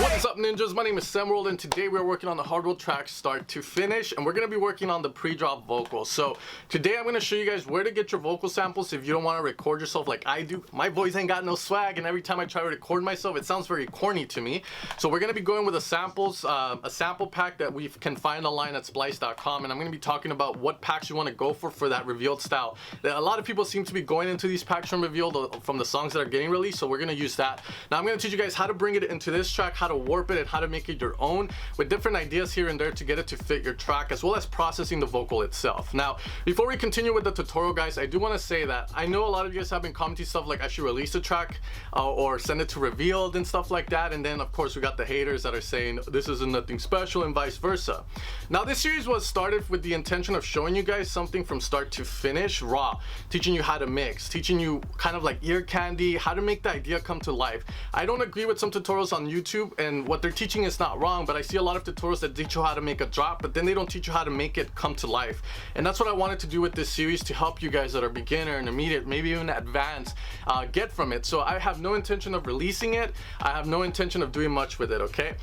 What's up, ninjas? My name is Samworld, and today we're working on the Hardwell track start to finish, and we're going to be working on the pre-drop vocals. So today I'm going to show you guys where to get your vocal samples if you don't want to record yourself like I do. My voice ain't got no swag, and every time I try to record myself, it sounds very corny to me. So we're going to be going with a sample pack that we can find online at Splice.com, and I'm going to be talking about what packs you want to go for that revealed style. A lot of people seem to be going into these packs from revealed from the songs that are getting released, so we're going to use that. Now I'm going to teach you guys how to bring it into this track, how to warp it, and how to make it your own with different ideas here and there to get it to fit your track, as well as processing the vocal itself. Now, before we continue with the tutorial, guys, I do want to say that I know a lot of you guys have been commenting stuff like I should release a track or send it to revealed and stuff like that, and then of course we got the haters that are saying this isn't nothing special and vice versa. Now this series was started with the intention of showing you guys something from start to finish raw, teaching you how to mix, teaching you kind of like ear candy, how to make the idea come to life. I don't agree with some tutorials on YouTube, and what they're teaching is not wrong, but I see a lot of tutorials that teach you how to make a drop, but then they don't teach you how to make it come to life. And that's what I wanted to do with this series, to help you guys that are beginner, intermediate, maybe even advanced, get from it. So I have no intention of releasing it. I have no intention of doing much with it, okay?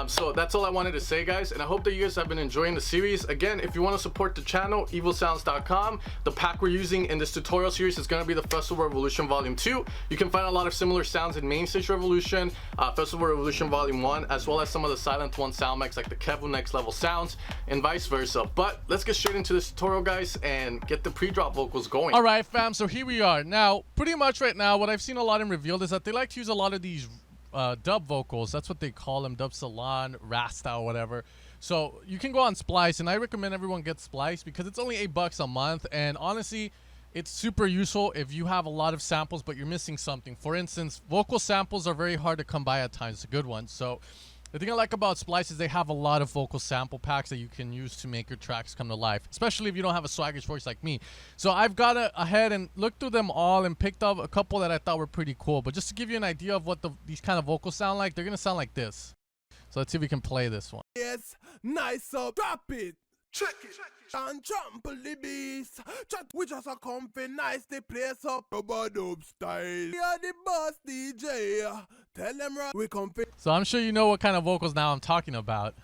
So that's all I wanted to say, guys, and I hope that you guys have been enjoying the series. Again, if you want to support the channel, evilsounds.com. The pack we're using in this tutorial series is going to be the Festival Revolution Volume 2. You can find a lot of similar sounds in Main Stage Revolution, Festival Revolution Volume 1, as well as some of the Silent One sound mix like the Kevu Next Level sounds and vice versa. But let's get straight into this tutorial, guys, and get the pre-drop vocals going. All right, fam, so here we are. Now, pretty much right now, what I've seen a lot in Revealed is that they like to use a lot of these dub vocals. That's what they call them, dub salon, rasta, or whatever. So you can go on Splice, and I recommend everyone get Splice because it's only $8 a month, and honestly, it's super useful if you have a lot of samples but you're missing something. For instance, vocal samples are very hard to come by at times. It's a good one. So the thing I like about Splice is they have a lot of vocal sample packs that you can use to make your tracks come to life, especially if you don't have a swaggish voice like me. So I've got ahead and looked through them all and picked up a couple that I thought were pretty cool. But just to give you an idea of what these kind of vocals sound like, they're going to sound like this. So let's see if we can play this one. Yes, nice up, drop it, check it, and trample the beast. Chat, we just a comfy, nice the place up, dub style. We are the boss DJ. Tell them right, we comfy. So I'm sure you know what kind of vocals now I'm talking about.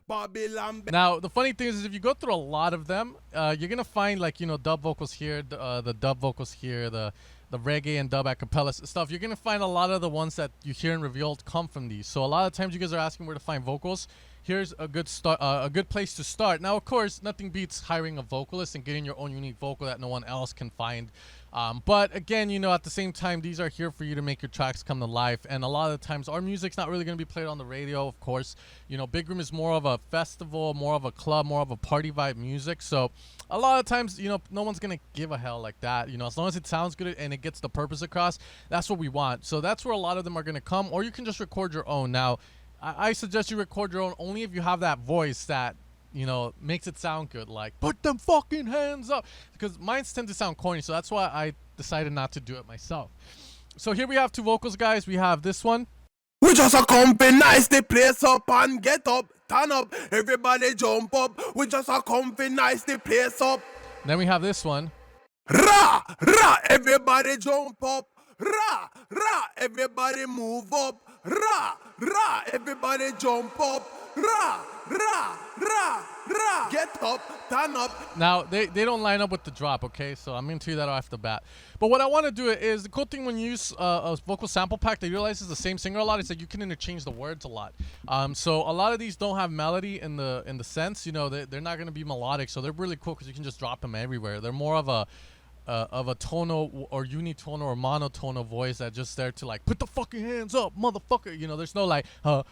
Babylon. Now the funny thing is if you go through a lot of them, you're gonna find, like, you know, dub vocals here, the dub vocals here, the reggae and dub acapella stuff. You're gonna find a lot of the ones that you hear in Revealed come from these. So a lot of times you guys are asking where to find vocals. Here's a good start, a good place to start. Now, of course, nothing beats hiring a vocalist and getting your own unique vocal that no one else can find. But again, you know, at the same time, these are here for you to make your tracks come to life. And a lot of the times, our music's not really going to be played on the radio, of course. You know, Big Room is more of a festival, more of a club, more of a party vibe music. So a lot of times, you know, no one's going to give a hell like that. You know, as long as it sounds good and it gets the purpose across, that's what we want. So that's where a lot of them are going to come. Or you can just record your own. Now, I suggest you record your own only if you have that voice that, you know, makes it sound good, like put them fucking hands up, because mine tend to sound corny, so that's why I decided not to do it myself. So here we have two vocals, guys. We have this one. We just a comfy, nice the place up and get up, turn up, everybody jump up. We just a comfy, nice the place up. And then we have this one. Ra, ra, everybody jump up. Ra, ra, everybody move up. Ra, ra, everybody jump up. Ra, ra, ra, ra. Get up, turn up. Now, they don't line up with the drop, okay? So I'm going to tell you that off the bat. But what I want to do is, the cool thing when you use a vocal sample pack that you realize is the same singer a lot, is that you can interchange the words a lot. So a lot of these don't have melody in the sense, you know, they're not going to be melodic. So they're really cool because you can just drop them everywhere. They're more of a tonal or unitonal or monotonal voice that just there to, like, put the fucking hands up, motherfucker. You know, there's no like,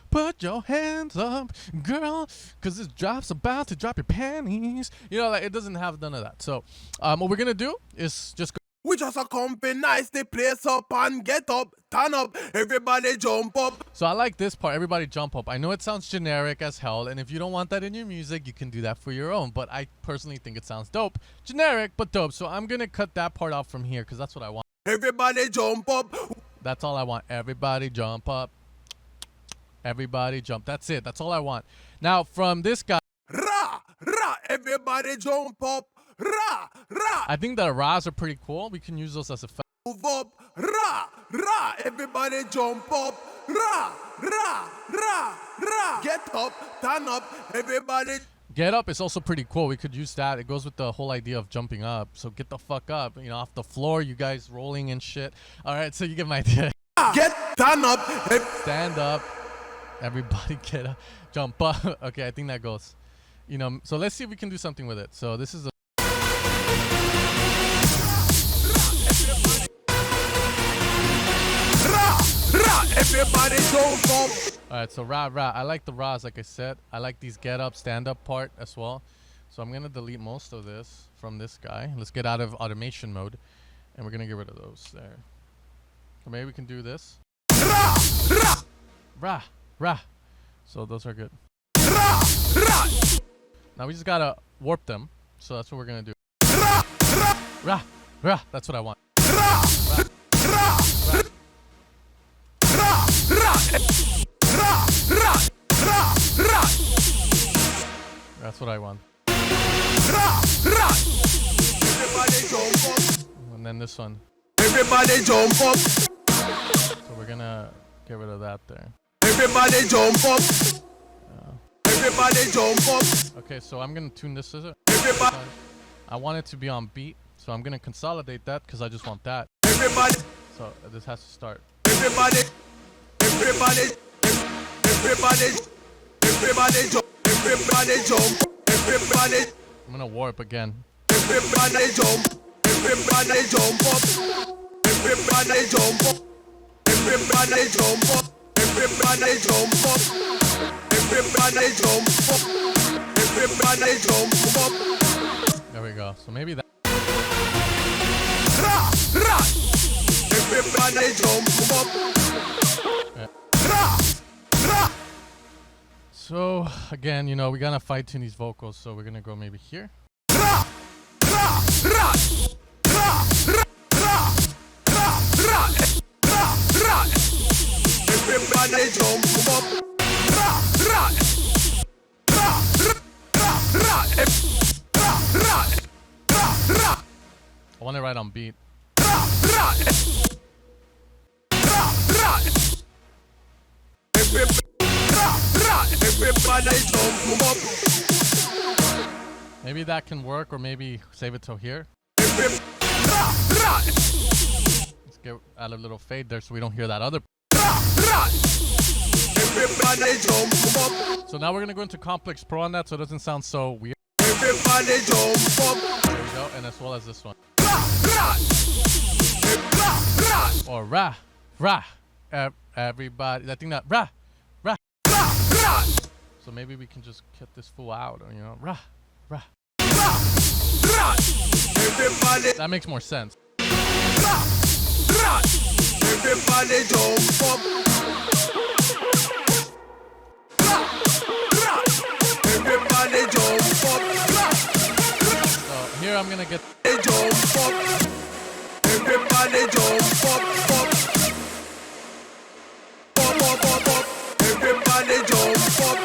put your hands up, girl, because this drop's about to drop your panties. You know, like, it doesn't have none of that. So what we're gonna do is just go. We just a comfy, nice the place up and get up, turn up, everybody jump up. So I like this part, everybody jump up. I know it sounds generic as hell, and if you don't want that in your music, you can do that for your own, but I personally think it sounds dope. Generic, but dope. So I'm gonna cut that part off from here because that's what I want. Everybody jump up. That's all I want. Everybody jump up. Everybody jump. That's it. That's all I want. Now from this guy. Ra, ra, everybody jump up. Ra, ra. I think the rahs are pretty cool. We can use those as a move up. Ra, ra, everybody jump up. Ra, ra, ra. ra, ra. Get up, turn up, everybody. Get up is also pretty cool. We could use that. It goes with the whole idea of jumping up. So get the fuck up, you know, off the floor. You guys rolling and shit. All right, so you get my idea. Get, turn up. Stand up. Everybody get up. Jump up. Okay, I think that goes. You know, so let's see if we can do something with it. So this is a everybody jump up. all right, so rah rah. I like the rahs, like I said. I like these get up, stand up part as well. So I'm gonna delete most of this from this guy. Let's get out of automation mode, and we're gonna get rid of those there. Or maybe we can do this. Rah rah. So those are good. Now we just gotta warp them. So that's what we're gonna do. Rah rah. That's what I want. Rah, rah. That's what I want. And then this one. Everybody jump up. So we're gonna get rid of that there. Everybody jump up. Everybody jump up. Okay, so I'm gonna tune this scissor. Everybody. I want it to be on beat, so I'm gonna consolidate that because I just want that. Everybody. So this has to start. Everybody. Everybody. Everybody. Everybody jump. Everybody jump. Everybody. I'm gonna warp again. Everybody jump. Everybody jump up. Everybody jump up. Everybody jump up. Everybody jump up. Everybody jump up. Everybody jump up. There we go. So maybe that. Everybody jump up. So again, you know, we gotta fine tune these vocals, so we're gonna go maybe here. Everybody jump up. I want it right on beat. Everybody jump up. Maybe that can work, or maybe save it till here. Everybody Let's get add a little fade there so we don't hear that other. jump up. So now we're gonna go into Complex Pro on that, so it doesn't sound so weird. Everybody jump up. There we go, and as well as this one. Or rah, rah. Everybody, I think that rah, rah. So maybe we can just get this fool out, or, you know, rah, rah. Everybody. That makes more sense. Everybody jump up. Everybody jump up. So here I'm gonna get. Jump up. Everybody jump up. Everybody jump up.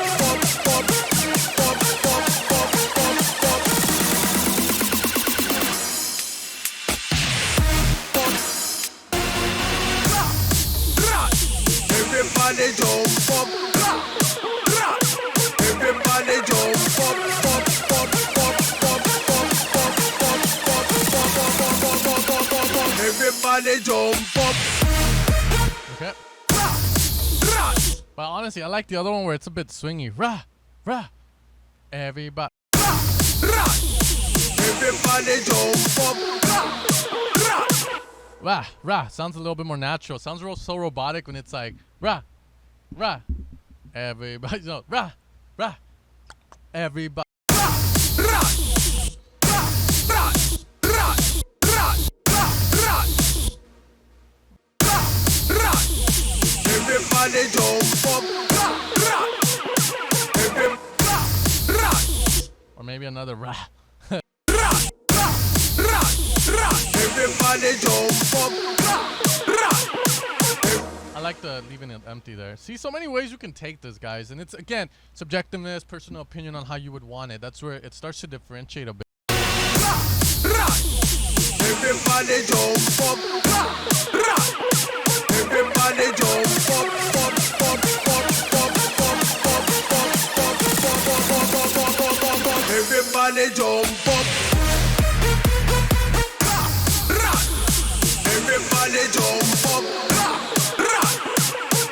Everybody jump up. Everybody jump up. Everybody jump up. Okay. But honestly, I like the other one where it's a bit swingy. Rah, rah. Everybody. Everybody jump up. Rah, rah. Sounds a little bit more natural. Sounds so robotic when it's like rah, rah. Everybody. No, rah, rah. Everybody. Everybody jump up. Or maybe another rah. Everybody jump up. I like the leaving it empty there. See, so many ways you can take this, guys. And it's, again, subjectiveness, personal opinion on how you would want it. That's where it starts to differentiate a bit. Everybody jump up. Everybody jump up. Everybody jump up. Everybody jump up.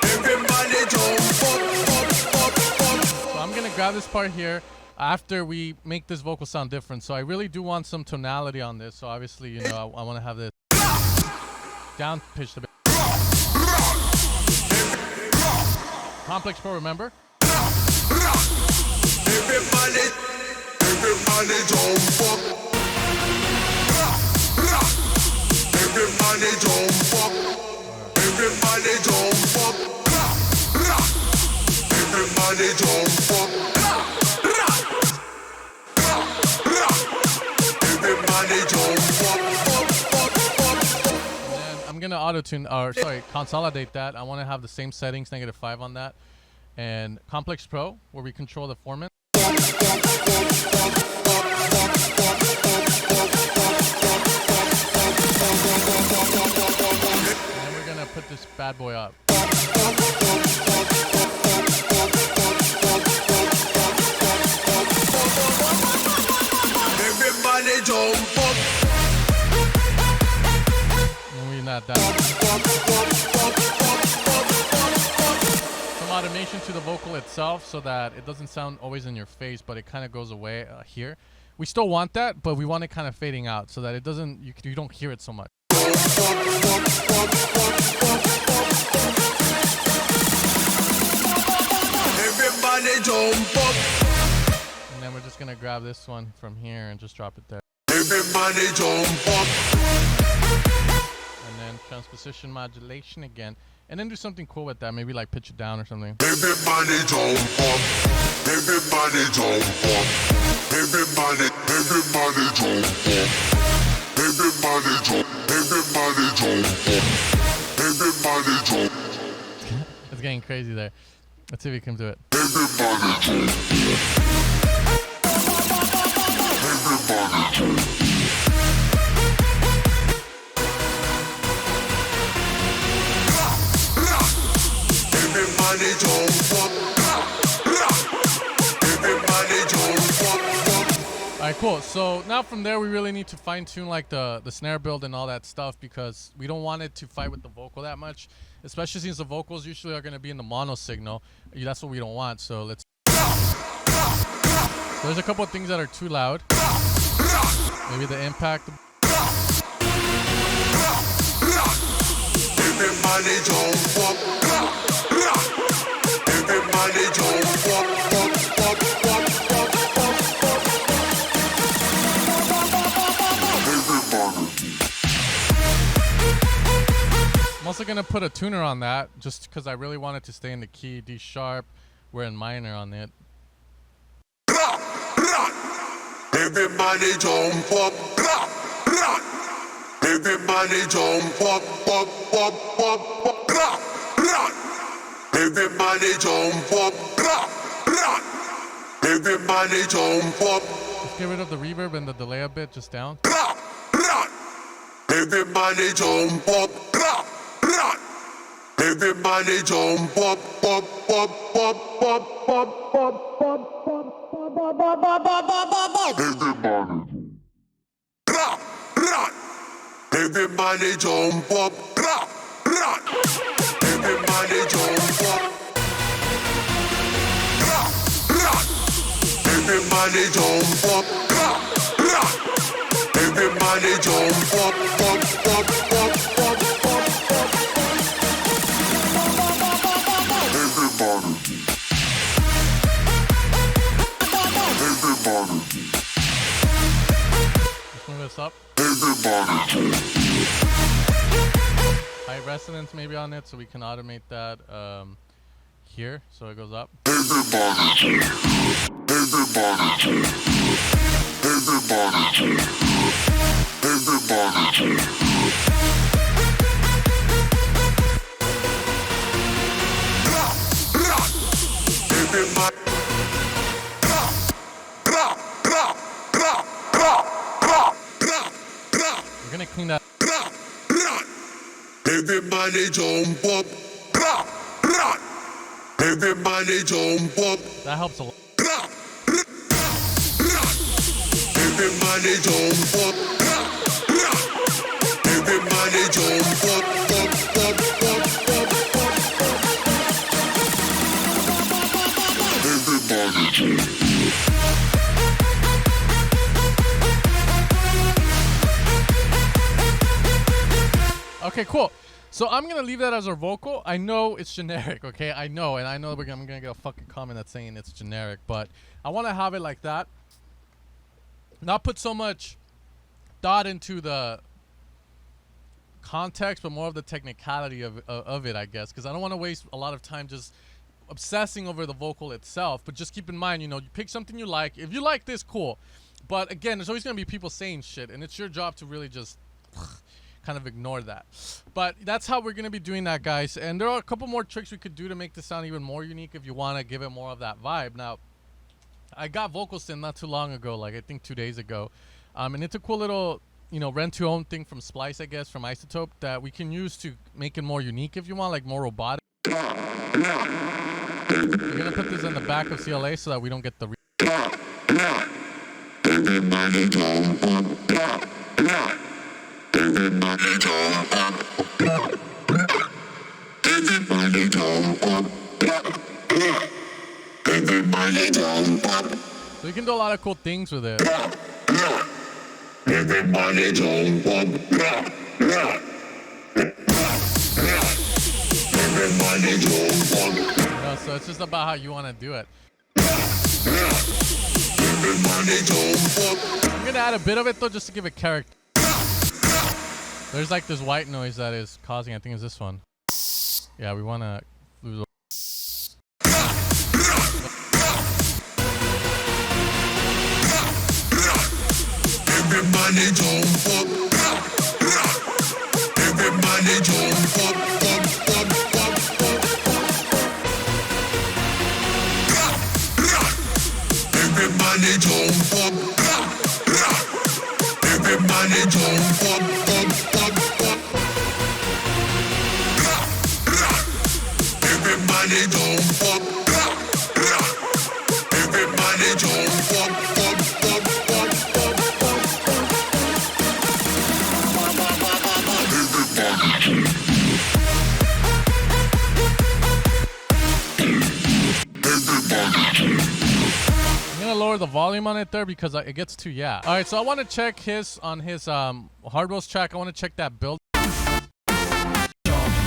Everybody jump up. So I'm gonna grab this part here after we make this vocal sound different. So I really do want some tonality on this. So obviously, you know, I want to have this down pitched a bit. Complex Pro, remember? Everybody jump up. Everybody jump up. Everybody jump up. Everybody jump up. Everybody jump up. And I'm gonna auto-tune, or sorry, consolidate that. I want to have the same settings, -5 on that. And Complex Pro, where we control the formant. And then we're gonna put this bad boy up. Everybody jump up. Moving that down. Some automation to the vocal itself so that it doesn't sound always in your face, but it kind of goes away here. We still want that, but we want it kind of fading out so that it doesn't, you don't hear it so much. Everybody jump up. And then we're just gonna grab this one from here and just drop it there. Everybody jump up. And then transposition modulation again. And then do something cool with that. Maybe like pitch it down or something. Everybody jump up. Everybody jump up. Everybody jump up. Everybody jump. Everybody jump up. Everybody jump. It's getting crazy there. Let's see if we can do it. Everybody jump. Everybody jump. Everybody jump up. Everybody jump up. All right, cool. So now from there, we really need to fine tune like the snare build and all that stuff because we don't want it to fight with the vocal that much, especially since the vocals usually are going to be in the mono signal. That's what we don't want. So let's. There's a couple of things that are too loud. Maybe the impact. Everybody jump up. Everybody jump up. I'm also gonna put a tuner on that just because I really want it to stay in the key D sharp. We're in minor on it. Everybody jump up. Everybody jump up. Everybody jump up. Everybody jump up. Let's get rid of the reverb and the delay a bit, just down. Everybody jump up. Everybody jump up. Everybody jump up. Everybody jump up. Everybody jump up. Everybody jump up. Let's move this up. Everybody. High resonance maybe on it so we can automate that here so it goes up. Everybody. Everybody. Everybody. Everybody. Everybody. We're gonna clean that. Everybody jump up. Everybody jump up. That helps a lot. Everybody jump up, ra, ra. Everybody jump up, up, up, up, up, up. Everybody jump. Okay, cool. So I'm gonna leave that as our vocal. I know it's generic, okay? I know, and I know I'm gonna get a fucking comment that's saying it's generic, but I want to have it like that. Not put so much thought into the context, but more of the technicality of it, I guess, because I don't want to waste a lot of time just obsessing over the vocal itself. But just keep in mind, you know, you pick something you like. If you like this, cool. But again, there's always gonna be people saying shit, and it's your job to really just kind of ignore that. But that's how we're gonna be doing that, guys. And there are a couple more tricks we could do to make this sound even more unique if you want to give it more of that vibe. Now, I got VocalSynth not too long ago, like I think 2 days ago, and it's a cool little, you know, rent-to-own thing from Splice, I guess, from Isotope, that we can use to make it more unique if you want, like more robotic. We're gonna put this in the back of CLA so that we don't get the Everybody jump up, ra, ra. Everybody jump up, ra, ra. Everybody jump up, ra, ra. Everybody jump up, So you can do a lot of cool things with it. ra, ra. Everybody jump up, ra, ra. Ra. Everybody jump up, You know, so it's just about how you want to do it. ra. Everybody jump up. I'm gonna add a bit of it though, just to give it character. There's like this white noise that is causing, I think it's this one. Yeah, we wanna lose. Everybody jump up, ra, ra. Everybody jump up, up, up, up, up. Ra, ra. Everybody jump up, ra, ra. Everybody jump up, up, up, up. Ra, ra. Everybody jump up, ra, ra. Everybody jump up, up, up, up, up, up. I'm gonna lower the volume on it there because it gets too yeah. All right, so I want to check his on his Hardwell's track. I want to check that build. Jump,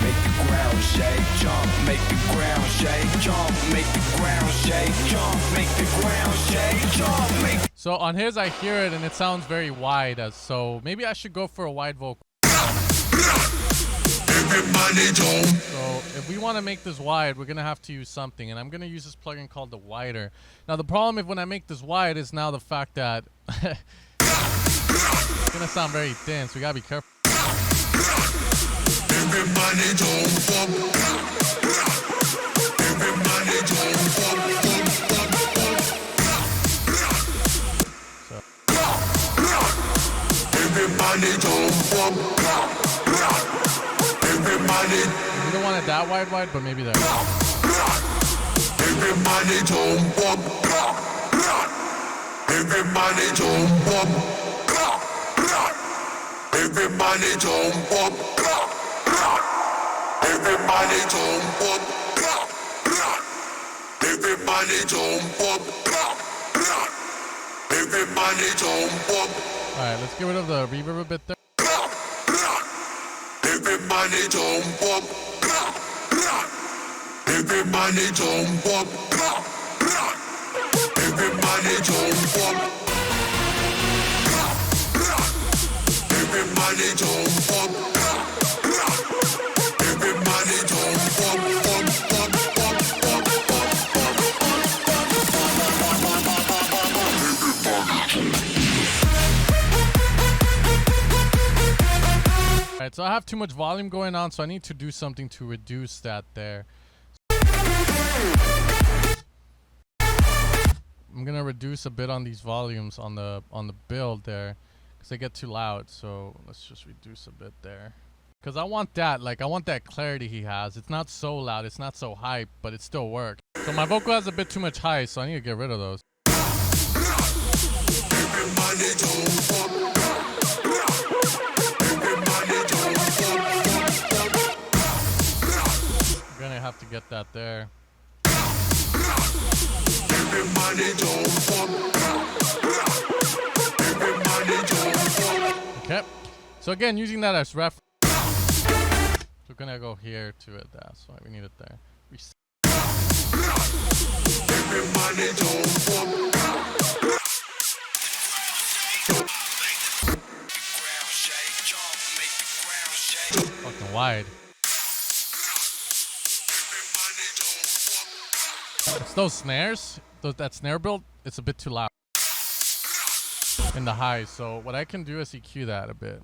make the ground shake. Jump, make the ground shake. Jump, make the ground shake. Jump, make the ground shake. Jump, make. So on his, I hear it and it sounds very wide. So maybe I should go for a wide vocal. Everybody jump. So if we want to make this wide, we're gonna have to use something, and I'm gonna use this plugin called the Wider. Now the problem if when I make this wide is now the fact that it's gonna sound very thin, so we gotta be careful. Everybody jump up. Everybody jump up, up, up, up. Everybody jump up. Everybody. We don't want it that wide, but maybe there. Everybody jump up. Everybody jump up. Everybody jump up. Everybody jump up. Everybody jump up. Everybody jump up. All right, let's get rid of the reverb a bit there. Everybody jump up. Everybody jump up. Everybody jump up. Everybody jump up. Everybody jump up. Alright, so I have too much volume going on, so I need to do something to reduce that there. I'm gonna reduce a bit on these volumes on the build there, because they get too loud. So let's just reduce a bit there, because I want that, like I want that clarity he has. It's not so loud, it's not so hype, but it still works. So my vocal has a bit too much high, so I need to get rid of those. Everybody have to get that there. Everybody jump up. Everybody jump up. Okay. So again, using that as reference. We're gonna go here to it. That's why we need it there. Reset. Everybody jump up. Fucking wide. It's those snares. That snare build, it's a bit too loud in the highs. So what I can do is EQ that a bit.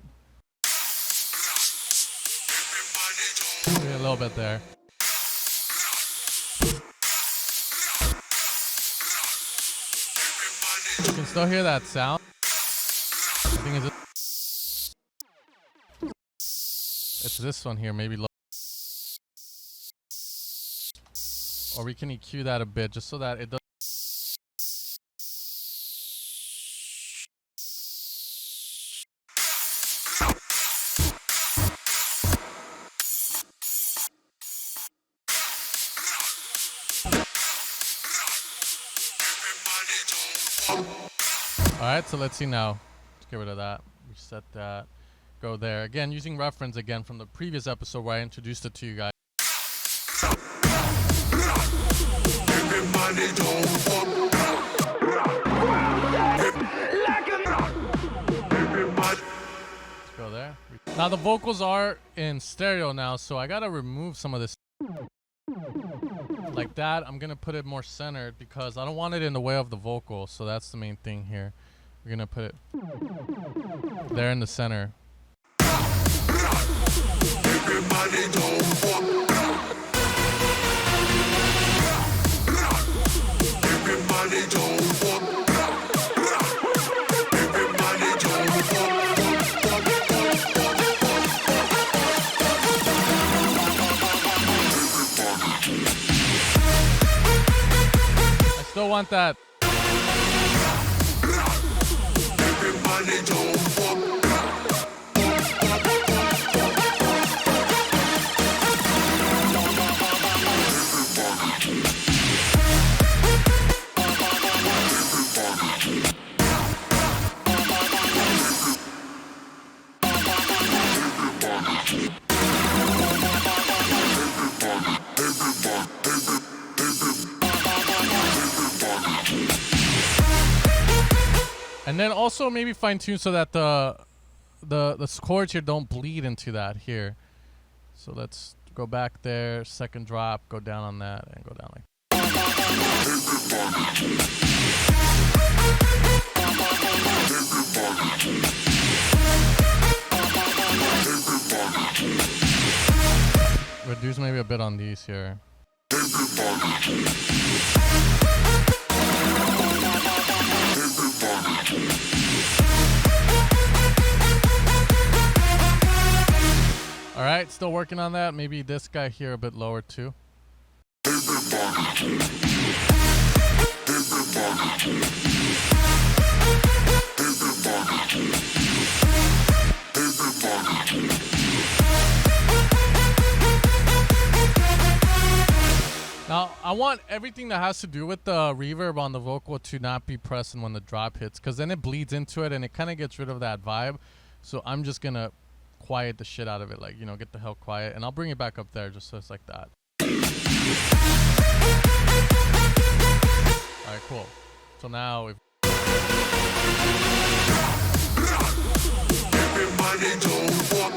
Maybe a little bit there. You can still hear that sound. I think it's this one here, maybe low. Or we can EQ that a bit just so that it does. Alright, so let's see now. Let's get rid of that. Reset that. Go there. Again, using reference again from the previous episode where I introduced it to you guys. Everybody jump up. Everybody. Let's go there. Now the vocals are in stereo now, so I gotta remove some of this. Like that, I'm gonna put it more centered because I don't want it in the way of the vocal, so that's the main thing here. We're gonna put it there in the center. Everybody jump up. Everybody jump up. Everybody jump up. I still want that. Everybody jump up. And then also maybe fine tune so that the chords here don't bleed into that here. So let's go back there, second drop, go down on that, and go down like. Reduce maybe a bit on these here. All right, still working on that. Maybe this guy here a bit lower too. Now, I want everything that has to do with the reverb on the vocal to not be pressing when the drop hits, because then it bleeds into it and it kind of gets rid of that vibe. So I'm just going to quiet the shit out of it, like, you know, get the hell quiet. And I'll bring it back up there just so it's like that. All right, cool. So now if... Everybody jump up.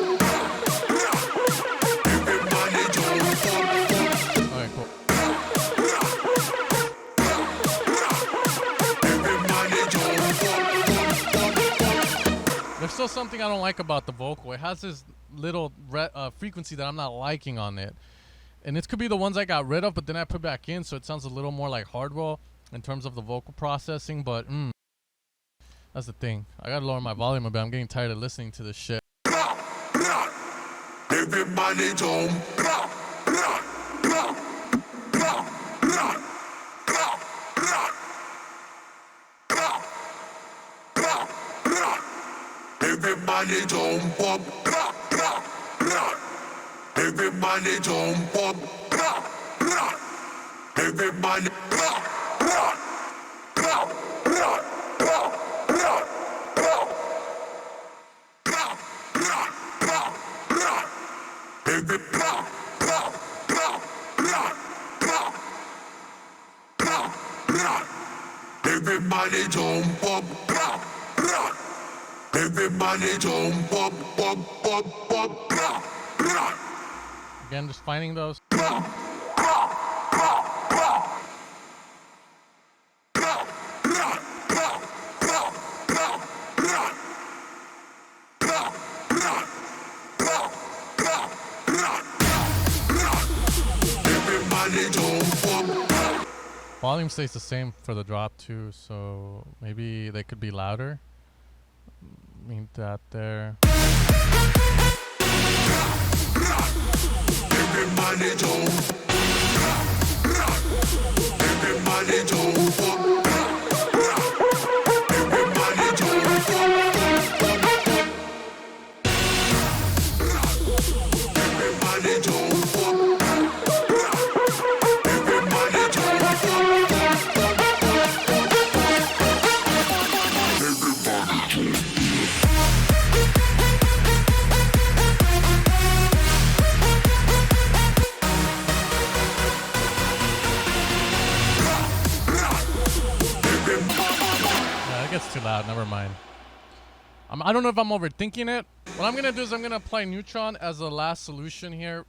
Everybody jump up. All right, cool. There's still something I don't like about the vocal. It has this little frequency that I'm not liking on it. And it could be the ones I got rid of, but then I put back in, so it sounds a little more like Hardwell in terms of the vocal processing, but that's the thing. I gotta lower my volume a bit. I'm getting tired of listening to this shit. Everybody jump. Everybody jump up. Everybody jump up. Everybody rock, rock, rock, rock, rock, rock, rock, rock, rock, rock, rock. Every rock, rock, rock, rock, rock, rock, rock. Everybody jump up, rock, rock. Everybody jump up, up, up, up, rock, rock. Again, just finding those. Volume stays the same for the drop too, so maybe they could be louder. Need that there. Everybody jump. Everybody jump up. Everybody jump up. Everybody jump up. Everybody jump up. It's too loud, never mind. I don't know if I'm overthinking it. What I'm going to do is I'm going to apply Neutron as a last solution here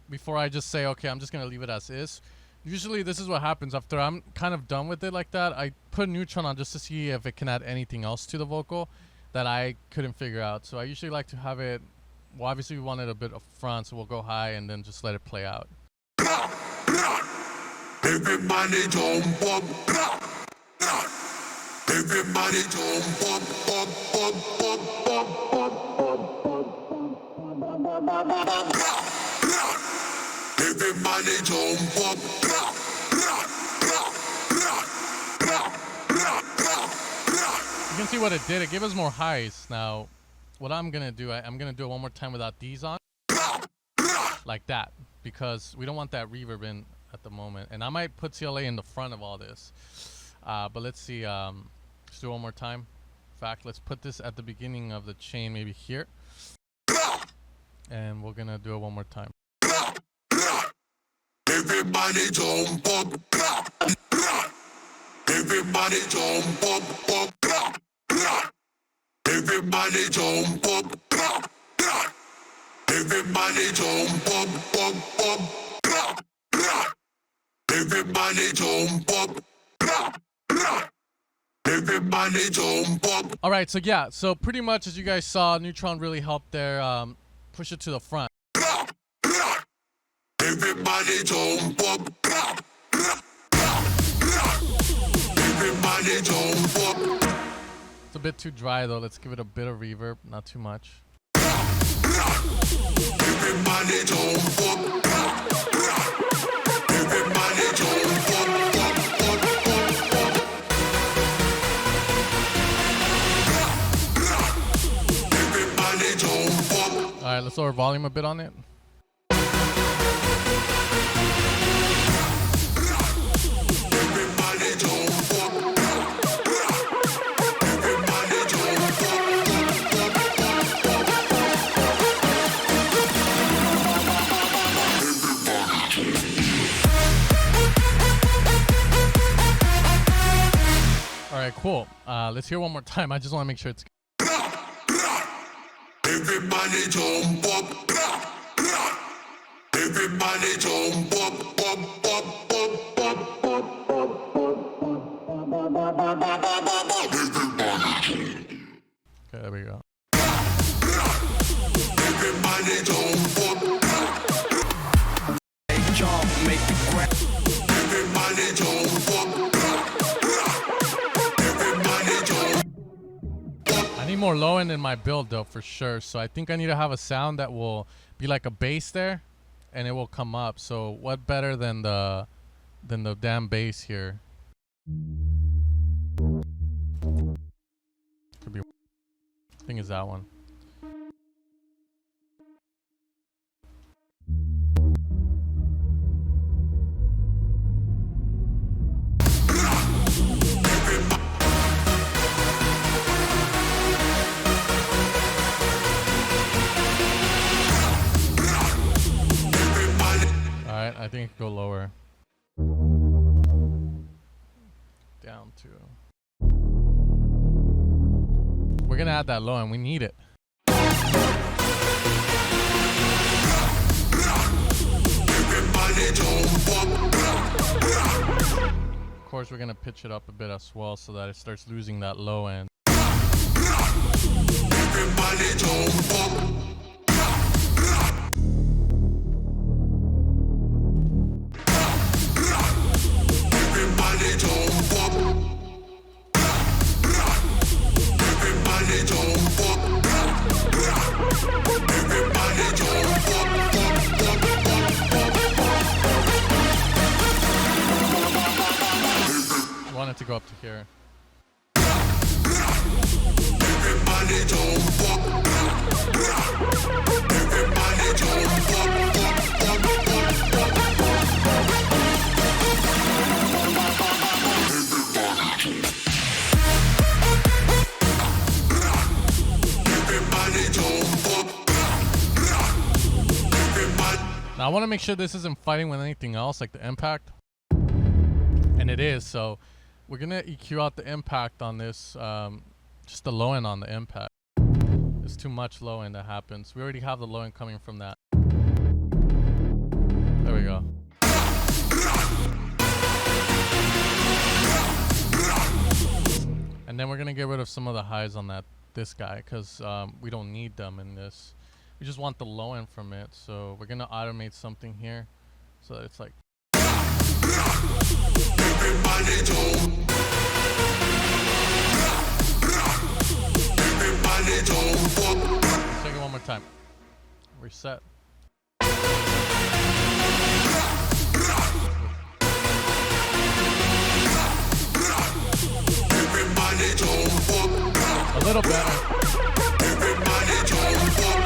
before I just say, okay, I'm just going to leave it as is. Usually this is what happens after I'm kind of done with it like that. I put Neutron on just to see if it can add anything else to the vocal that I couldn't figure out. So I usually like to have it, well, obviously we want it a bit up front, so we'll go high and then just let it play out. Everybody jump up. Everybody jump up, up, up, up, up, up, up. Everybody jump up. You can see what it did. It gave us more highs. Now, what I'm going to do, I'm going to do it one more time without these on. Like that. Because we don't want that reverb in at the moment. And I might put CLA in the front of all this. But let's see. Let's do it one more time. In fact, let's put this at the beginning of the chain, maybe here. And we're going to do it one more time. Everybody jump up. Everybody jump up, up. Everybody jump up. Everybody jump up, up, up. Everybody jump up. Everybody jump up. All right, so yeah, so pretty much as you guys saw, Neutron really helped there push it to the front. Everybody jump up. Everybody jump up. It's a bit too dry though. Let's give it a bit of reverb, not too much. Everybody jump up. Everybody jump up. All right, let's lower volume a bit on it. Everybody jump up. Everybody jump up. All right, cool. Let's hear one more time. I just want to make sure it's. Everybody jump up. Everybody jump up, up, up, up, up, up, up, Okay, there we go. Everybody jump up. Jump, make the ground. Everybody jump up. Everybody jump. I need more low end in my build though, for sure. So I think I need to have a sound that will be like a bass there, and it will come up. So what better than the damn bass here? Could be. I think it's that one. I think it could go lower. Down to. We're gonna add that low and we need it. Of course, we're gonna pitch it up a bit as well so that it starts losing that low end. Everybody jump up. Everybody jump up. Everybody jump up. Everybody jump up. I want it to go up to here. Everybody jump up. Everybody jump up. Now I want to make sure this isn't fighting with anything else like the impact, and it is. So we're gonna EQ out the impact on this, just the low end on the impact. It's too much low end that happens. We already have the low end coming from that. There we go. And then we're gonna get rid of some of the highs on this guy because we don't need them in this. We just want the low end from it. So we're gonna automate something here so that it's like. Everybody jump. Everybody jump up. Let's take it one more time. Reset. Everybody jump up. A little better. Everybody jump up.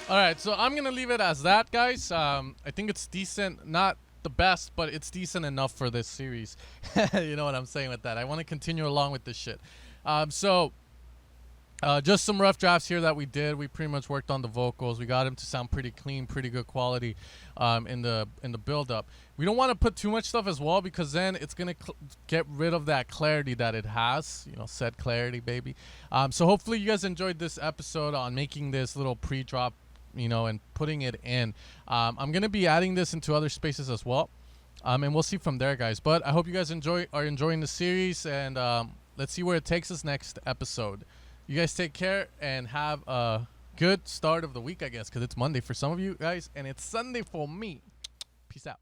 Alright, so I'm gonna leave it as that, guys. I think it's decent, not the best, but it's decent enough for this series. You know what I'm saying with that. I want to continue along with this shit. Just some rough drafts here that we did. We pretty much worked on the vocals. We got them to sound pretty clean, pretty good quality in the build up. We don't want to put too much stuff as well because then it's gonna get rid of that clarity that it has. You know, said clarity, baby. So hopefully you guys enjoyed this episode on making this little pre-drop, you know, and putting it in. I'm gonna be adding this into other spaces as well, and we'll see from there, guys. But I hope you guys are enjoying the series, and let's see where it takes us next episode. You guys take care and have a good start of the week, I guess, because it's Monday for some of you guys and it's Sunday for me. Peace out.